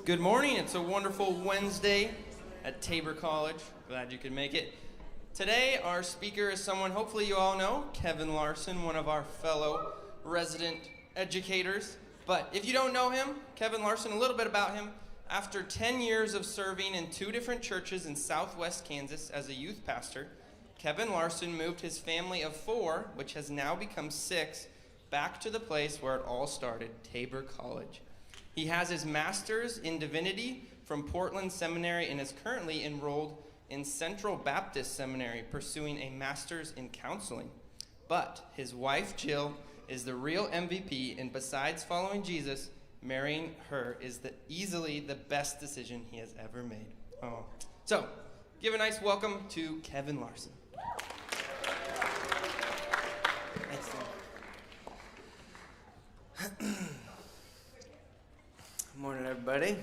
Good morning. It's a wonderful Wednesday at Tabor College. Glad you could make it. Today, our speaker is someone hopefully you all know, Kevin Larson, one of our fellow resident educators. But if you don't know him, Kevin Larson, a little bit about him. After 10 years of serving in 2 different churches in southwest Kansas as a youth pastor, Kevin Larson moved his family of 4, which has now become 6, back to the place where it all started, Tabor College. He has his master's in divinity from Portland Seminary and is currently enrolled in Central Baptist Seminary, pursuing a master's in counseling. But his wife, Jill, is the real MVP, and besides following Jesus, marrying her is easily the best decision he has ever made. So, give a nice welcome to Kevin Larson. Good morning, everybody.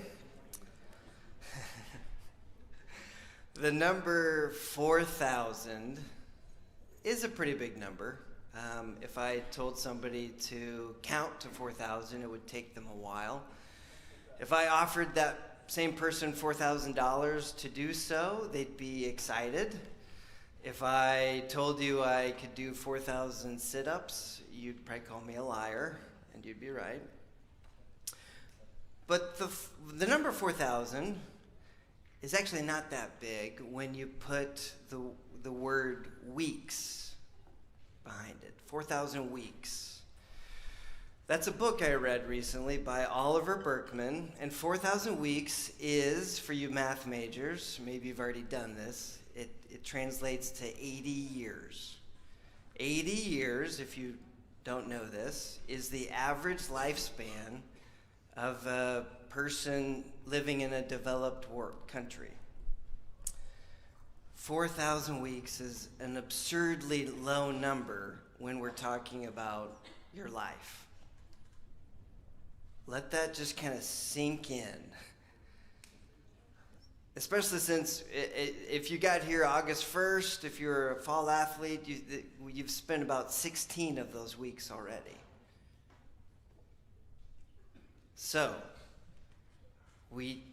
The number 4,000 is a pretty big number. If I told somebody to count to 4,000, it would take them a while. If I offered that same person $4,000 to do so, they'd be excited. If I told you I could do 4,000 sit-ups, you'd probably call me a liar, and you'd be right. But the number 4,000 is actually not that big when you put the word weeks behind it. 4,000 weeks. That's a book I read recently by Oliver Burkeman, and 4,000 weeks is, for you math majors, maybe you've already done this, it translates to 80 years. 80 years, if you don't know this, is the average lifespan of a person living in a developed country. 4,000 weeks is an absurdly low number when we're talking about your life. Let that just kind of sink in. Especially since if you got here August 1st, if you're a fall athlete, you've spent about 16 of those weeks already. So, we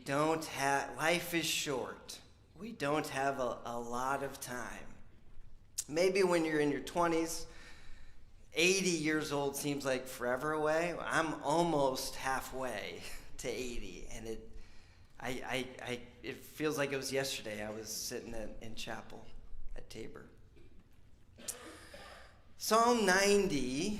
don't have, life is short. We don't have a lot of time. Maybe when you're in your 20s, 80 years old seems like forever away. I'm almost halfway to 80, and it feels like it was yesterday. I was sitting in chapel at Tabor. Psalm 90,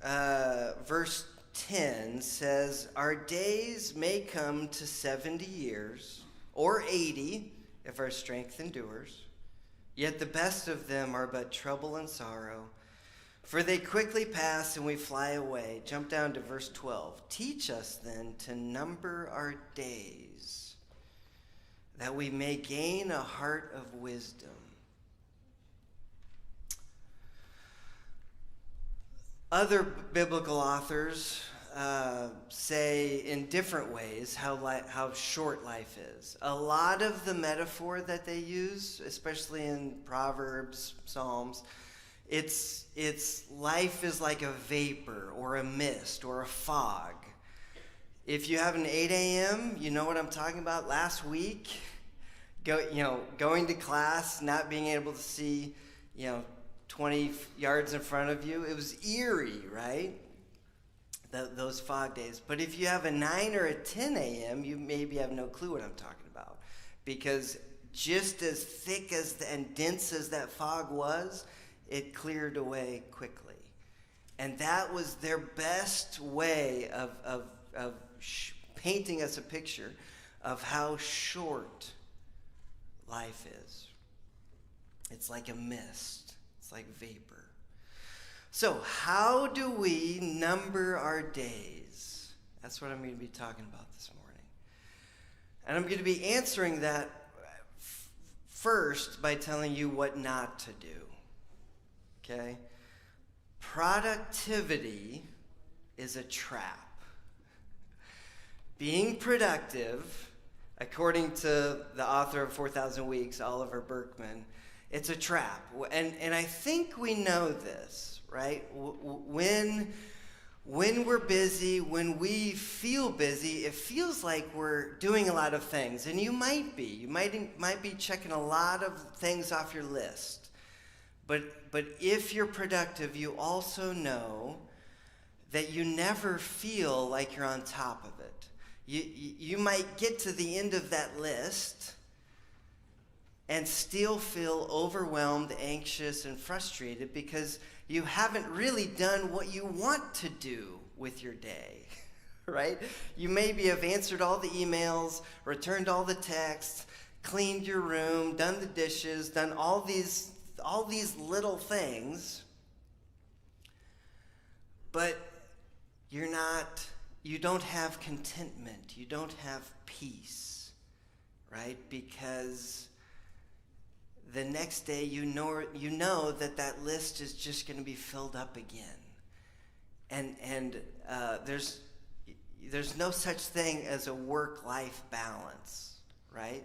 verse 10 says, "Our days may come to 70 years, or 80, if our strength endures. Yet the best of them are but trouble and sorrow, for they quickly pass and we fly away." Jump down to verse 12. "Teach us then to number our days, that we may gain a heart of wisdom." Other biblical authors say in different ways how short life is. A lot of the metaphor that they use, especially in Proverbs, Psalms, it's life is like a vapor or a mist or a fog. If you have an 8 a.m., you know what I'm talking about. Last week, going to class, not being able to see, 20 yards in front of you, it was eerie, right? Those fog days. But if you have a 9 or a 10 a.m., you maybe have no clue what I'm talking about. Because just as thick and dense as that fog was, it cleared away quickly. And that was their best way of painting us a picture of how short life is. It's like a mist. It's like vapor. So, how do we number our days? That's what I'm going to be talking about this morning. And I'm going to be answering that first by telling you what not to do. Okay? Productivity is a trap. Being productive, according to the author of 4,000 Weeks, Oliver Burkeman, it's a trap. And I think we know this, right? When when we're busy, when we feel busy, it feels like we're doing a lot of things. And you might be. You might be checking a lot of things off your list. But if you're productive, you also know that you never feel like you're on top of it. You might get to the end of that list and still feel overwhelmed, anxious, and frustrated because you haven't really done what you want to do with your day, right? You maybe have answered all the emails, returned all the texts, cleaned your room, done the dishes, done all these little things, but you don't have contentment, you don't have peace, right? Because the next day you know that list is just going to be filled up again, and there's no such thing as a work-life balance, right?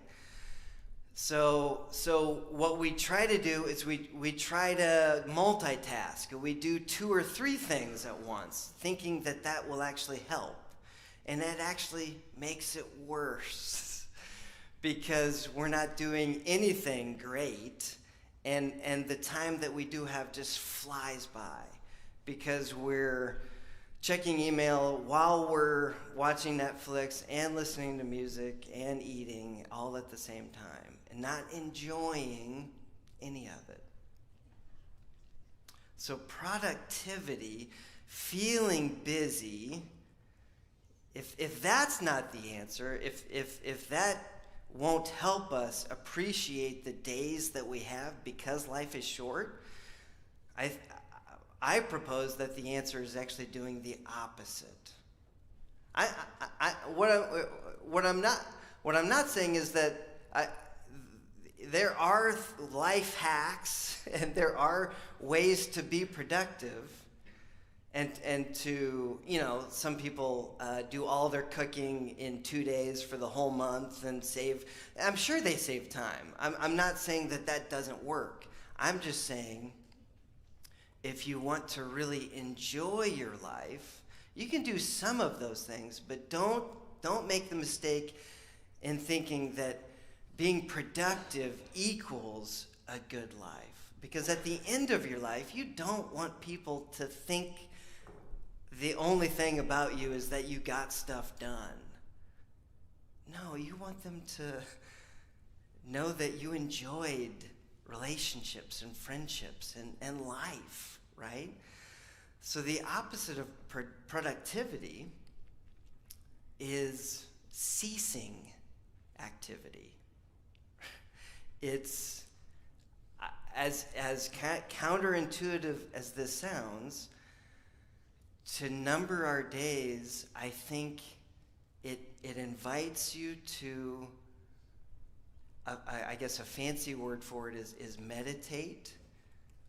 So what we try to do is we try to multitask. We do 2 or 3 things at once, thinking that will actually help, and that actually makes it worse. Because we're not doing anything great, and the time that we do have just flies by because we're checking email while we're watching Netflix and listening to music and eating all at the same time and not enjoying any of it. So productivity, feeling busy, if that's not the answer, if that won't help us appreciate the days that we have because life is short, I propose that the answer is actually doing the opposite. What I'm not saying is that there are life hacks and there are ways to be productive. And to, some people do all their cooking in 2 days for the whole month and I'm sure they save time. I'm not saying that doesn't work. I'm just saying if you want to really enjoy your life, you can do some of those things, but don't make the mistake in thinking that being productive equals a good life. Because at the end of your life, you don't want people to think the only thing about you is that you got stuff done. No, you want them to know that you enjoyed relationships and friendships and life, right? So the opposite of productivity is ceasing activity. It's, as counterintuitive as this sounds, to number our days, I think it invites you to, I guess a fancy word for it is meditate,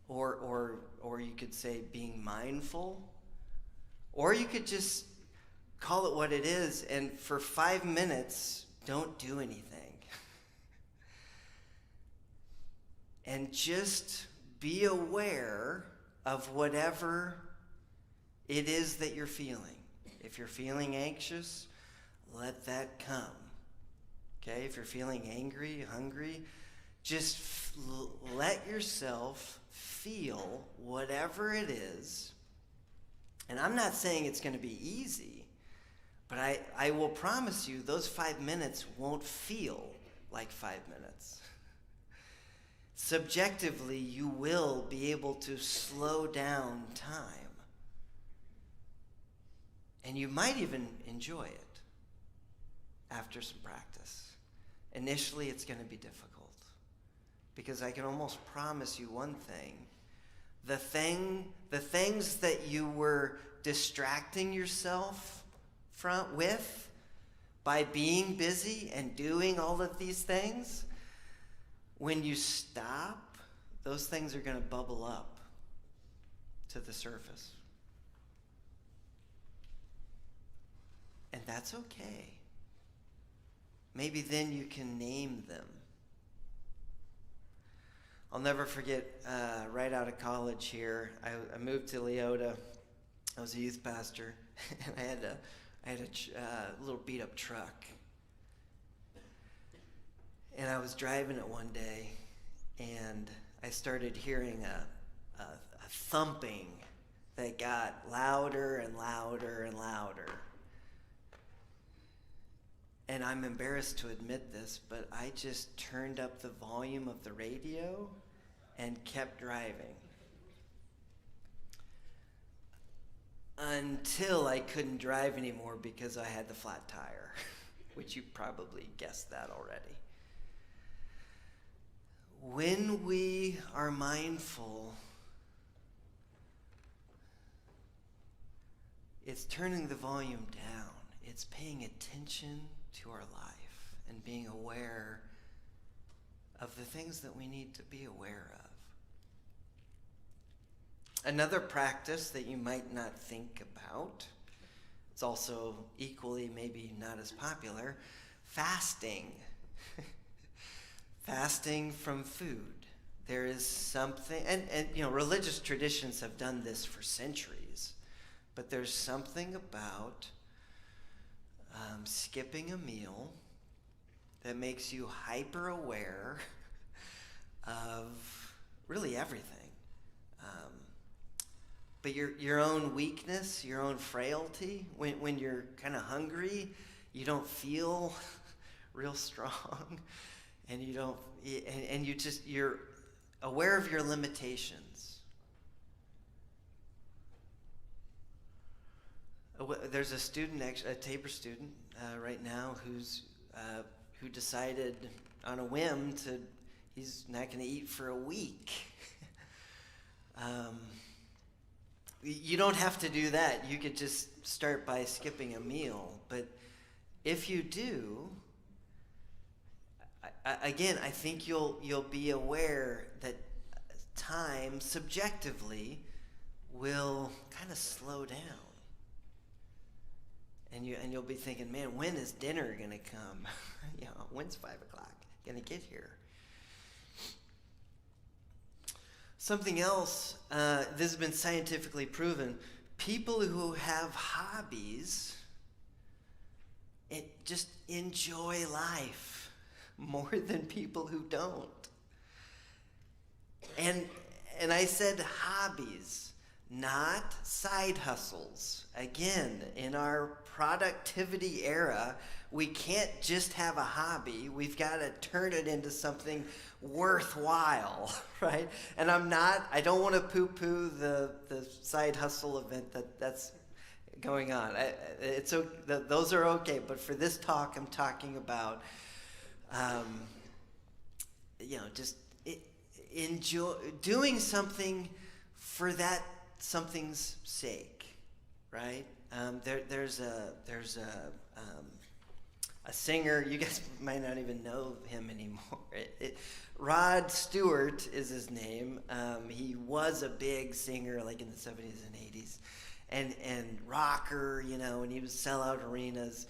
or you could say being mindful, or you could just call it what it is, and for 5 minutes, don't do anything. And just be aware of whatever it is that you're feeling. If you're feeling anxious, let that come. Okay? If you're feeling angry, hungry, just let yourself feel whatever it is. And I'm not saying it's going to be easy, but I will promise you those 5 minutes won't feel like 5 minutes. Subjectively, you will be able to slow down time. And you might even enjoy it after some practice. Initially, it's going to be difficult. Because I can almost promise you one thing. The things that you were distracting yourself with by being busy and doing all of these things, when you stop, those things are going to bubble up to the surface. And that's okay. Maybe then you can name them. I'll never forget, right out of college here, I moved to Leota, I was a youth pastor, and I had a little beat up truck, and I was driving it one day, and I started hearing a thumping that got louder and louder and louder. And I'm embarrassed to admit this, but I just turned up the volume of the radio and kept driving until I couldn't drive anymore because I had the flat tire, which you probably guessed that already. When we are mindful, it's turning the volume down. It's paying attention to our life and being aware of the things that we need to be aware of. Another practice that you might not think about, it's also equally maybe not as popular, fasting. Fasting from food. There is something, and religious traditions have done this for centuries, but there's something about skipping a meal that makes you hyper aware of really everything. But your own weakness, your own frailty, when you're kind of hungry, you don't feel real strong, and you're aware of your limitations. There's a student, a Tabor student, right now who decided on a whim he's not going to eat for a week. You don't have to do that. You could just start by skipping a meal. But if you do, I think you'll be aware that time subjectively will kind of slow down. And you'll be thinking, man, when is dinner gonna come? When's 5 o'clock gonna get here? Something else, this has been scientifically proven. People who have hobbies, just enjoy life more than people who don't. And I said hobbies, not side hustles. Again, in our productivity era, we can't just have a hobby. We've got to turn it into something worthwhile, right? And I don't want to poo-poo the side hustle event that's going on. Those are okay, but for this talk, I'm talking about, just enjoy doing something for that something's sake, right? There's a singer, you guys might not even know him anymore. Rod Stewart is his name. He was a big singer like in the 70s and 80s, and rocker, and he would sell out arenas.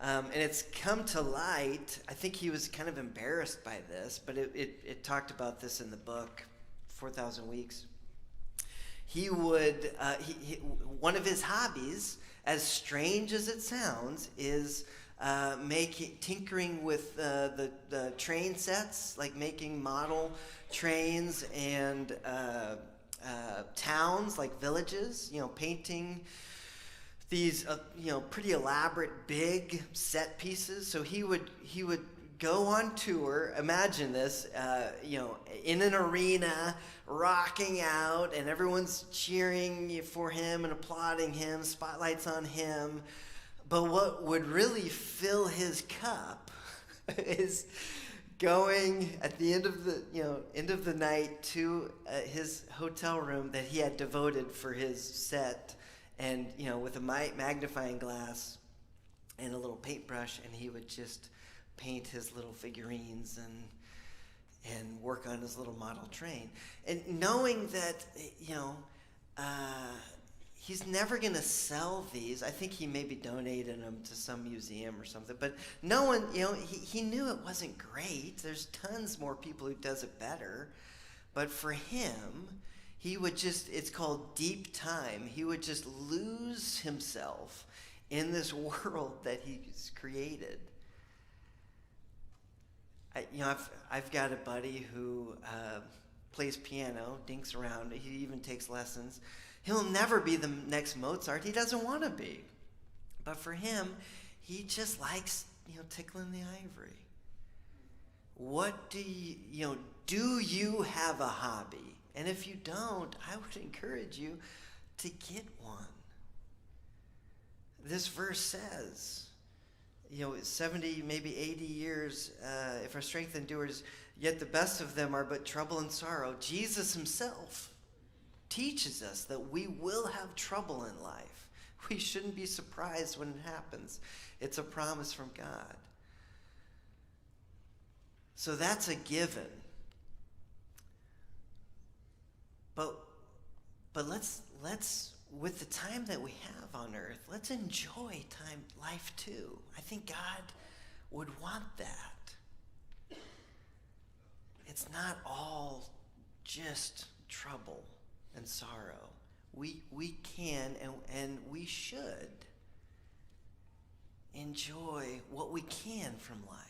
And it's come to light. I think he was kind of embarrassed by this, but it talked about this in the book, 4,000 Weeks. He would, one of his hobbies, as strange as it sounds, is tinkering with the train sets, like making model trains and towns, like villages, painting these, pretty elaborate, big set pieces. So he would go on tour, imagine this, in an arena, rocking out, and everyone's cheering for him and applauding him, spotlights on him. But what would really fill his cup is going at the end of the night to his hotel room that he had devoted for his set, and with a magnifying glass and a little paintbrush, and he would just paint his little figurines and work on his little model train, and knowing that he's never going to sell these. I think he maybe donated them to some museum or something, but no one, he knew it wasn't great. There's tons more people who does it better, but for him, He would just, it's called deep time. He would just lose himself in this world that he's created. I've got a buddy who plays piano, dinks around. He even takes lessons. He'll never be the next Mozart. He doesn't want to be. But for him, he just likes, tickling the ivory. What do you have a hobby? And if you don't, I would encourage you to get one. This verse says, 70, maybe 80 years, if our strength endures, yet the best of them are but trouble and sorrow. Jesus himself teaches us that we will have trouble in life. We shouldn't be surprised when it happens. It's a promise from God. So that's a given. But let's with the time that we have on earth, let's enjoy life too. I think God would want that. It's not all just trouble and sorrow. We can and we should enjoy what we can from life.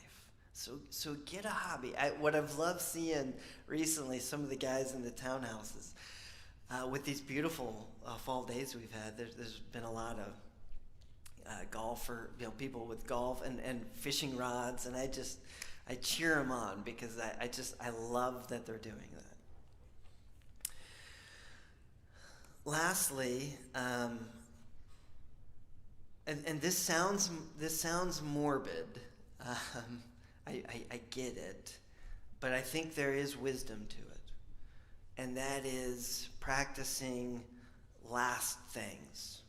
So get a hobby. What I've loved seeing recently, some of the guys in the townhouses, with these beautiful fall days we've had, there's been a lot of golfer, people with golf and fishing rods, and I cheer them on because I love that they're doing that. Lastly, and this sounds morbid. I get it, but I think there is wisdom to it, and that is practicing last things.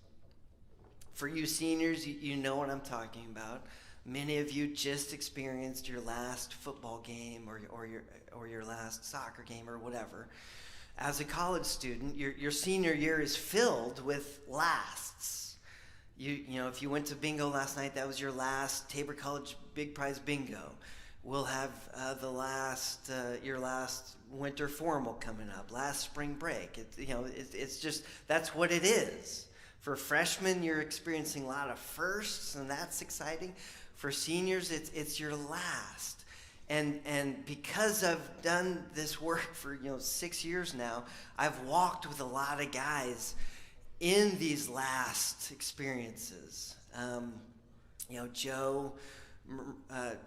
For you seniors, you know what I'm talking about. Many of you just experienced your last football game or your last soccer game or whatever. As a college student, your senior year is filled with lasts. If you went to bingo last night, that was your last Tabor College Big Prize bingo. We'll have your last winter formal coming up, last spring break. It's just, that's what it is. For freshmen, you're experiencing a lot of firsts, and that's exciting. For seniors, it's your last. And because I've done this work for 6 years now, I've walked with a lot of guys in these last experiences. Joe,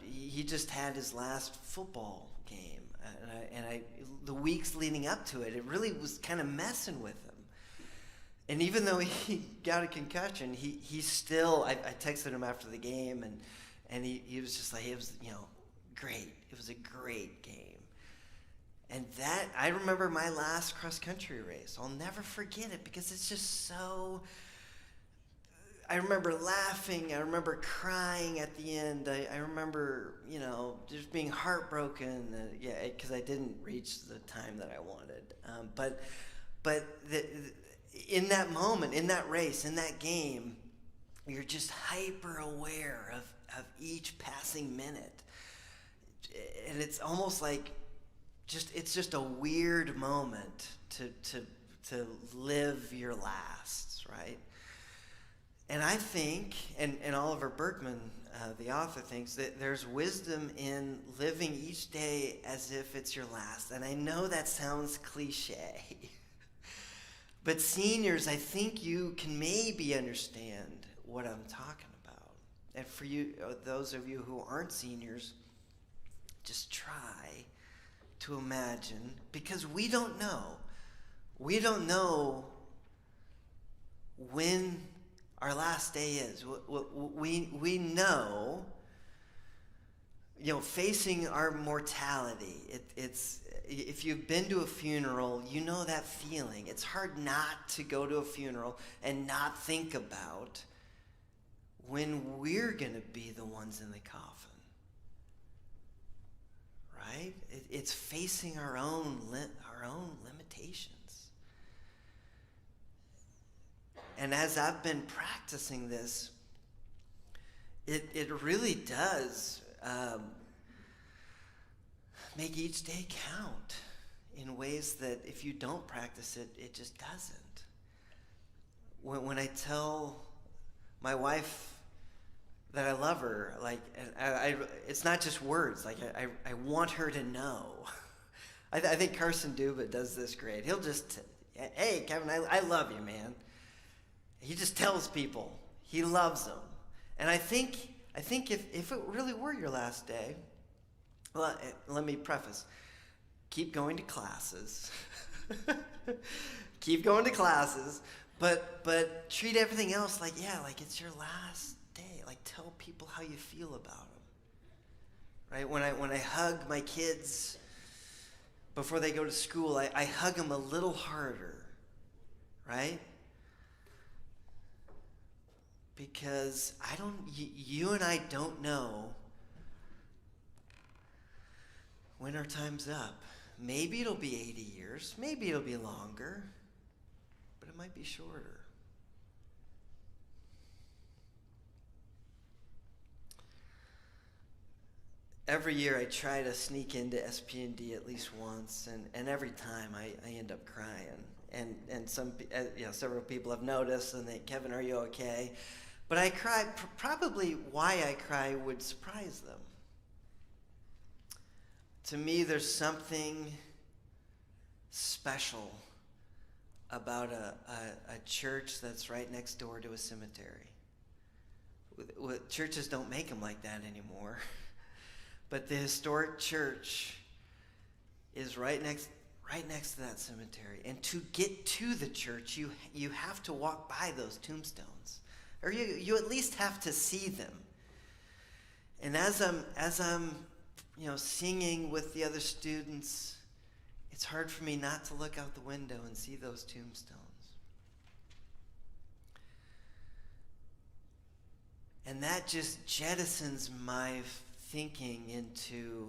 he just had his last football game, and the weeks leading up to it, it really was kind of messing with him. And even though he got a concussion, he still, I texted him after the game, and he was just like, it was great. It was a great game. And that, I remember my last cross-country race. I'll never forget it because it's just so, I remember laughing. I remember crying at the end. I remember, just being heartbroken. Because I didn't reach the time that I wanted. But in that moment, in that race, in that game, you're just hyper aware of each passing minute. And it's almost like it's just a weird moment to live your lasts, right? And I think, and Oliver Berkman, the author, thinks that there's wisdom in living each day as if it's your last. And I know that sounds cliche, but seniors, I think you can maybe understand what I'm talking about. And for you, those of you who aren't seniors, just try to imagine, because we don't know. We don't know when our last day is. We know, facing our mortality. It's if you've been to a funeral, you know that feeling. It's hard not to go to a funeral and not think about when we're going to be the ones in the coffin. Right? It's facing our own limitations. And as I've been practicing this, it really does make each day count. in ways that if you don't practice it, it just doesn't. When I tell my wife that I love her, like, it's not just words. Like, I want her to know. I think Carson Duba does this great. He'll just, hey, Kevin, I love you, man. He just tells people he loves them. And I think if it really were your last day, well, let me preface, keep going to classes. Keep going to classes, but treat everything else like it's your last day. Like, tell people how you feel about them. Right? When I hug my kids before they go to school, I hug them a little harder. Right? Because you and I don't know when our time's up. Maybe it'll be 80 years, maybe it'll be longer, but it might be shorter. Every year I try to sneak into SP&D at least once, and every time I end up crying. And several people have noticed and they, Kevin, are you okay? But I cry, probably why I cry would surprise them. To me, there's something special about a church that's right next door to a cemetery. Churches don't make them like that anymore. But the historic church is right next to that cemetery. And to get to the church, you have to walk by those tombstones. Or you at least have to see them. And as I'm singing with the other students, it's hard for me not to look out the window and see those tombstones. And that just jettisons my thinking into,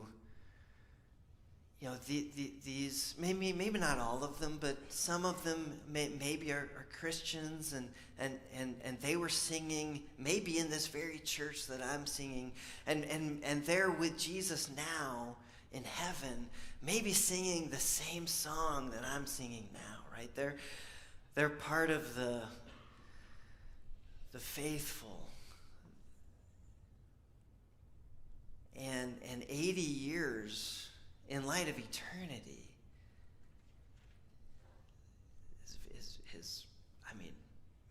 these, maybe not all of them, but some of them maybe are Christians, and they were singing maybe in this very church that I'm singing, and they're with Jesus now in heaven, maybe singing the same song that I'm singing now, right? They're part of the faithful. And 80 years in light of eternity is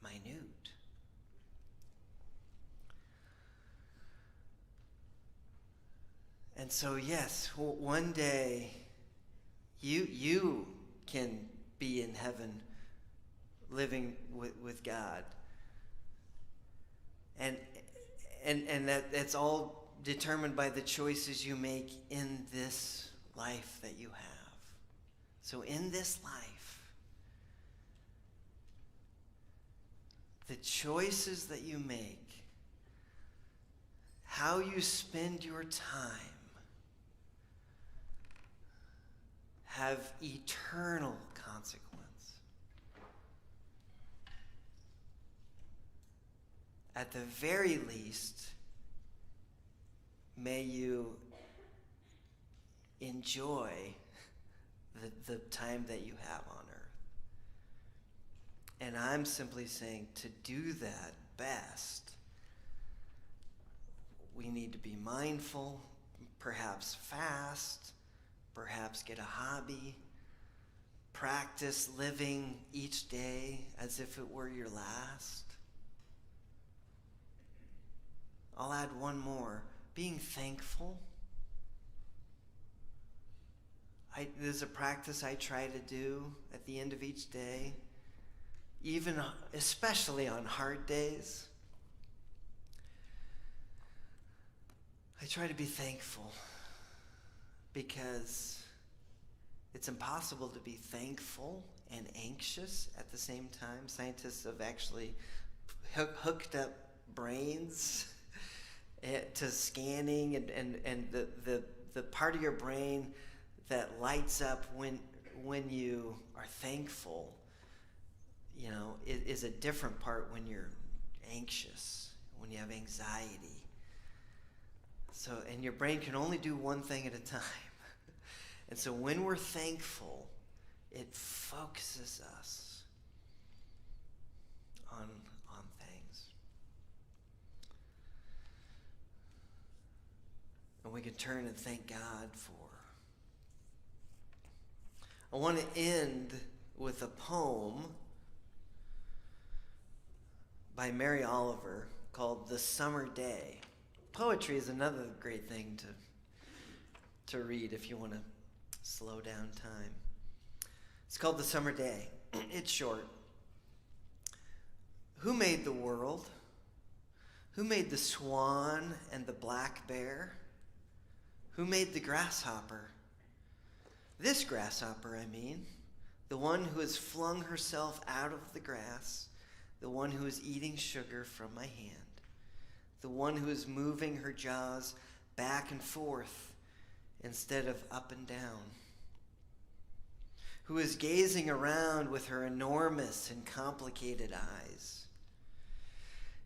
minute. And so, yes, one day you can be in heaven living with God. And that's all determined by the choices you make in this life that you have. So in this life, the choices that you make, how you spend your time, have eternal consequence. At the very least, may you enjoy the time that you have on earth. And I'm simply saying, to do that best, we need to be mindful, perhaps fast, perhaps get a hobby, practice living each day as if it were your last. I'll add one more. Being thankful. There's a practice I try to do at the end of each day, especially on hard days. I try to be thankful because it's impossible to be thankful and anxious at the same time. Scientists have actually hooked up brains to scanning, and the part of your brain that lights up when you are thankful, is a different part when you're anxious, when you have anxiety. So, and your brain can only do one thing at a time. And so when we're thankful, it focuses us on things. And we can turn and thank God for. I want to end with a poem by Mary Oliver called The Summer Day. Poetry is another great thing to read if you want to slow down time. It's called The Summer Day. It's short. Who made the world? Who made the swan and the black bear? Who made the grasshopper? This grasshopper, I mean, the one who has flung herself out of the grass, the one who is eating sugar from my hand, the one who is moving her jaws back and forth instead of up and down, who is gazing around with her enormous and complicated eyes.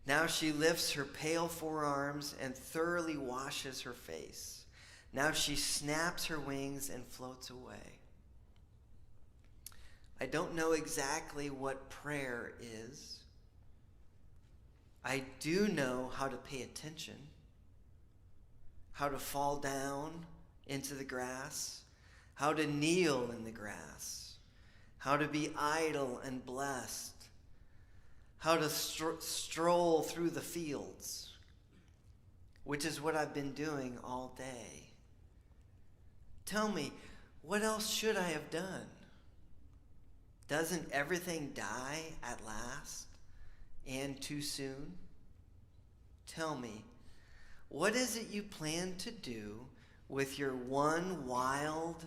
Now she lifts her pale forearms and thoroughly washes her face. Now she snaps her wings and floats away. I don't know exactly what prayer is. I do know how to pay attention, how to fall down into the grass, how to kneel in the grass, how to be idle and blessed, how to stroll through the fields, which is what I've been doing all day. Tell me, what else should I have done? Doesn't everything die at last and too soon? Tell me, what is it you plan to do with your one wild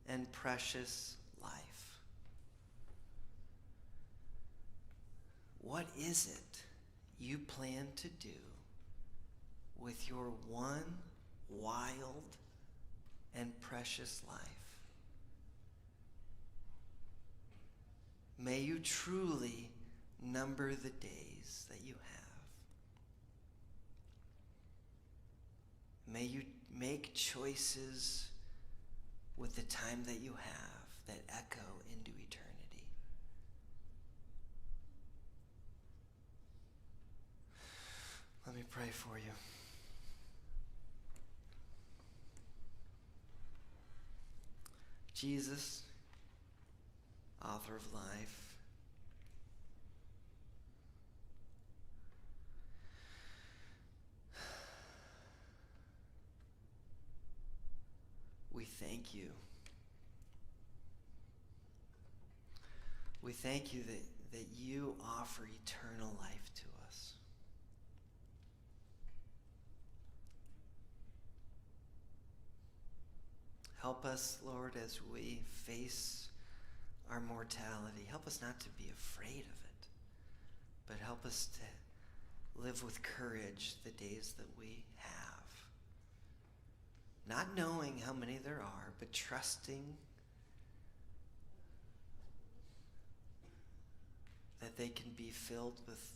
and precious life? What is it you plan to do with your one wild and precious life? May you truly number the days that you have. May you make choices with the time that you have that echo into eternity. Let me pray for you. Jesus, author of life, we thank you. We thank you that you offer eternal life to us. Help us, Lord, as we face our mortality. Help us not to be afraid of it, but help us to live with courage the days that we have. Not knowing how many there are, but trusting that they can be filled with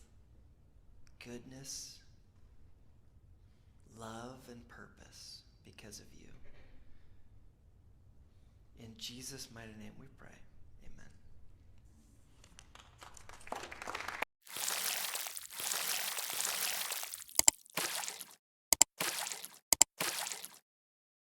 goodness, love, and purpose because of you. In Jesus' mighty name we pray.